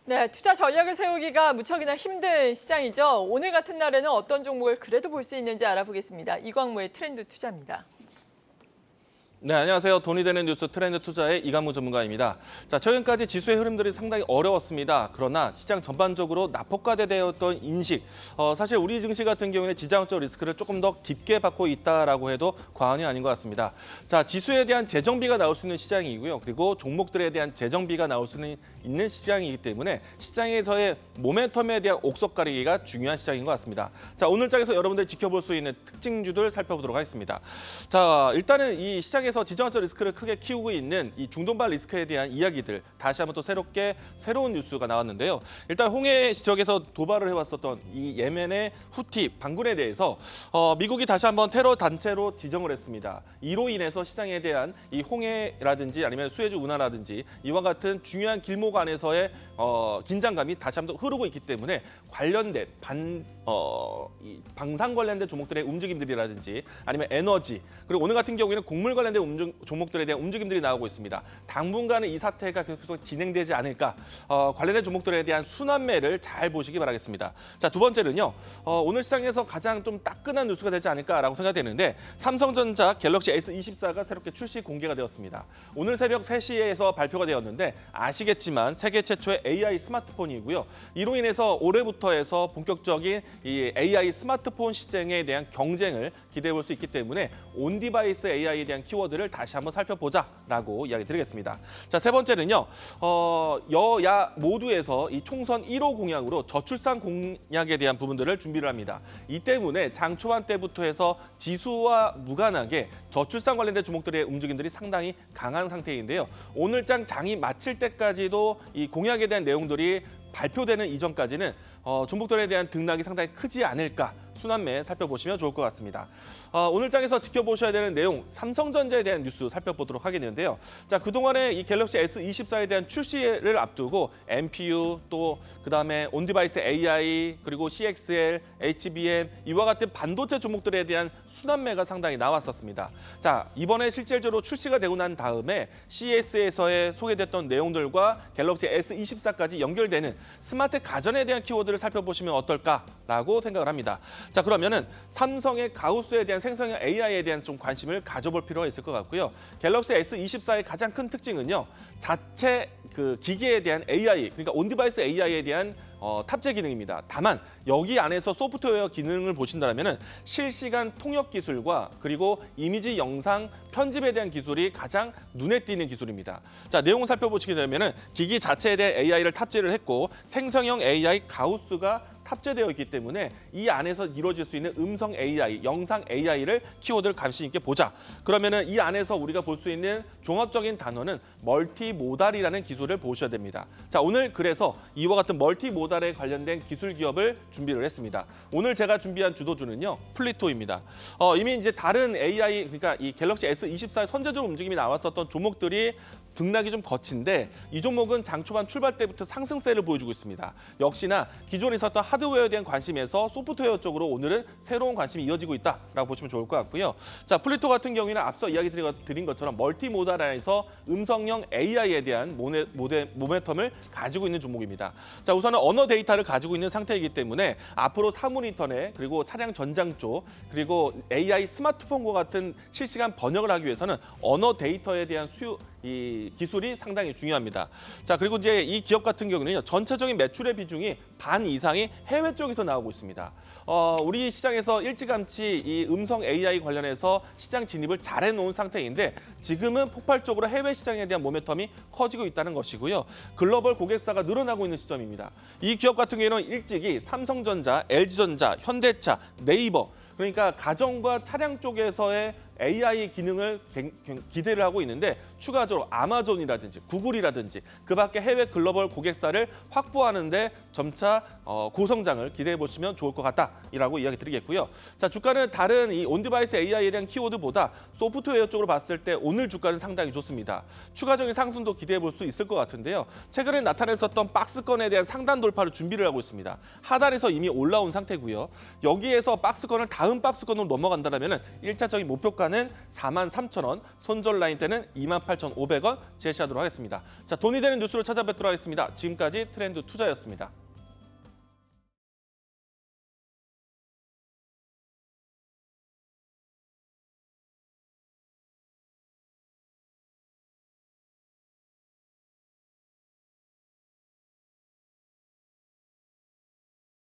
네, 투자 전략을 세우기가 무척이나 힘든 시장이죠. 오늘 같은 날에는 어떤 종목을 그래도 볼 수 있는지 알아보겠습니다. 이광무의 트렌드 투자입니다. 네, 안녕하세요. 돈이 되는 뉴스 트렌드 투자의 이광무 전문가입니다. 자, 최근까지 지수의 흐름들이 상당히 어려웠습니다. 그러나 시장 전반적으로 낙폭과대되었던 인식, 사실 우리 증시 같은 경우에는 지정학적 리스크를 조금 더 깊게 받고 있다라고 해도 과언이 아닌 것 같습니다. 자, 지수에 대한 재정비가 나올 수 있는 시장이고요. 그리고 종목들에 대한 재정비가 나올 수 있는 시장이기 때문에 시장에서의 모멘텀에 대한 옥석 가리기가 중요한 시장인 것 같습니다. 자, 오늘 장에서 여러분들이 지켜볼 수 있는 특징주들 살펴보도록 하겠습니다. 자, 일단은 이 시장에서 지정학적 리스크를 크게 키우고 있는 이 중동발 리스크에 대한 이야기들 다시 한번 또 새로운 뉴스가 나왔는데요. 일단 홍해 지역에서 도발을 해왔었던 이 예멘의 후티 반군에 대해서 미국이 다시 한번 테러 단체로 지정을 했습니다. 이로 인해서 시장에 대한 이 홍해라든지 아니면 수에즈 운하라든지 이와 같은 중요한 길목 안에서의 긴장감이 다시 한번 흐르고 있기 때문에 관련된 이 방산 관련된 종목들의 움직임들이라든지 아니면 에너지 그리고 오늘 같은 경우에는 곡물 관련된 종목들에 대한 움직임들이 나오고 있습니다. 당분간은 이 사태가 계속 진행되지 않을까 관련된 종목들에 대한 순환매를 잘 보시기 바라겠습니다. 자, 두 번째는요. 오늘 시장에서 가장 좀 따끈한 뉴스가 되지 않을까라고 생각되는데 삼성전자 갤럭시 S24가 새롭게 출시 공개가 되었습니다. 오늘 새벽 3시에서 발표가 되었는데 아시겠지만 세계 최초의 AI 스마트폰이고요. 이로 인해서 올해부터 해서 본격적인 이 AI 스마트폰 시장에 대한 경쟁을 기대해 볼 수 있기 때문에 온디바이스 AI에 대한 키워드를 다시 한번 살펴보자라고 이야기 드리겠습니다. 자, 세 번째는요. 여야 모두에서 이 총선 1호 공약으로 저출산 공약에 대한 부분들을 준비를 합니다. 이 때문에 장 초반 때부터 해서 지수와 무관하게 저출산 관련된 종목들의 움직임들이 상당히 강한 상태인데요. 오늘 장이 마칠 때까지도 이 공약에 대한 내용들이 발표되는 이전까지는 종목들에 대한 등락이 상당히 크지 않을까 순환매 살펴보시면 좋을 것 같습니다. 오늘 장에서 지켜보셔야 되는 내용, 삼성전자에 대한 뉴스 살펴보도록 하겠는데요. 자, 그동안에 이 갤럭시 S24에 대한 출시를 앞두고 NPU 또 그다음에 온디바이스 AI 그리고 CXL, HBM 이와 같은 반도체 종목들에 대한 순환매가 상당히 나왔었습니다. 자, 이번에 실질적으로 출시가 되고 난 다음에 CES에서의 소개됐던 내용들과 갤럭시 S24까지 연결되는 스마트 가전에 대한 키워드를 살펴보시면 어떨까라고 생각을 합니다. 자, 그러면은 삼성의 가우스에 대한 생성형 AI에 대한 좀 관심을 가져볼 필요가 있을 것 같고요. 갤럭시 S24의 가장 큰 특징은요. 자체 그 기기에 대한 AI, 그러니까 온디바이스 AI에 대한 탑재 기능입니다. 다만 여기 안에서 소프트웨어 기능을 보신다면 실시간 통역 기술과 그리고 이미지 영상 편집에 대한 기술이 가장 눈에 띄는 기술입니다. 자, 내용을 살펴보시게 되면 기기 자체에 대한 AI를 탑재를 했고 생성형 AI 가우스가 탑재되어 있기 때문에 이 안에서 이루어질 수 있는 음성 AI, 영상 AI를 키워드를 관심 있게 보자. 그러면은 이 안에서 우리가 볼 수 있는 종합적인 단어는 멀티모달이라는 기술을 보셔야 됩니다. 자, 오늘 그래서 이와 같은 멀티모달에 관련된 기술 기업을 준비를 했습니다. 오늘 제가 준비한 주도주는요, 플리토입니다. 이미 이제 다른 AI, 그러니까 이 갤럭시 S24의 선제적으로 움직임이 나왔었던 종목들이 등락이 좀 거친데 이 종목은 장 초반 출발 때부터 상승세를 보여주고 있습니다. 역시나 기존에 있었던 하드웨어에 대한 관심에서 소프트웨어 쪽으로 오늘은 새로운 관심이 이어지고 있다라고 보시면 좋을 것 같고요. 자, 플리토 같은 경우에는 앞서 이야기 드린 것처럼 멀티모달에서 음성형 AI에 대한 모멘텀을 가지고 있는 종목입니다. 자, 우선은 언어 데이터를 가지고 있는 상태이기 때문에 앞으로 사물인터넷 그리고 차량 전장 쪽 그리고 AI 스마트폰과 같은 실시간 번역을 하기 위해서는 언어 데이터에 대한 이 기술이 상당히 중요합니다. 자, 그리고 이제 이 기업 같은 경우는요, 전체적인 매출의 비중이 반 이상이 해외 쪽에서 나오고 있습니다. 우리 시장에서 일찌감치 이 음성 AI 관련해서 시장 진입을 잘 해놓은 상태인데 지금은 폭발적으로 해외 시장에 대한 모멘텀이 커지고 있다는 것이고요. 글로벌 고객사가 늘어나고 있는 시점입니다. 이 기업 같은 경우에는 일찍이 삼성전자, LG전자, 현대차, 네이버 그러니까 가정과 차량 쪽에서의 AI 기능을 기대를 하고 있는데 추가적으로 아마존이라든지 구글이라든지 그 밖에 해외 글로벌 고객사를 확보하는 데 점차 고성장을 기대해 보시면 좋을 것 같다라고 이야기 드리겠고요. 자, 주가는 다른 이 온디바이스 AI에 대한 키워드보다 소프트웨어 쪽으로 봤을 때 오늘 주가는 상당히 좋습니다. 추가적인 상승도 기대해 볼 수 있을 것 같은데요. 최근에 나타냈었던 박스권에 대한 상단 돌파를 준비를 하고 있습니다. 하단에서 이미 올라온 상태고요. 여기에서 박스권을 다음 박스권으로 넘어간다면 1차적인 목표가는 43,000원, 손절 라인 때는 28,000원 18,500원 제시하도록 하겠습니다. 자, 돈이 되는 뉴스로 찾아뵙도록 하겠습니다. 지금까지 트렌드 투자였습니다.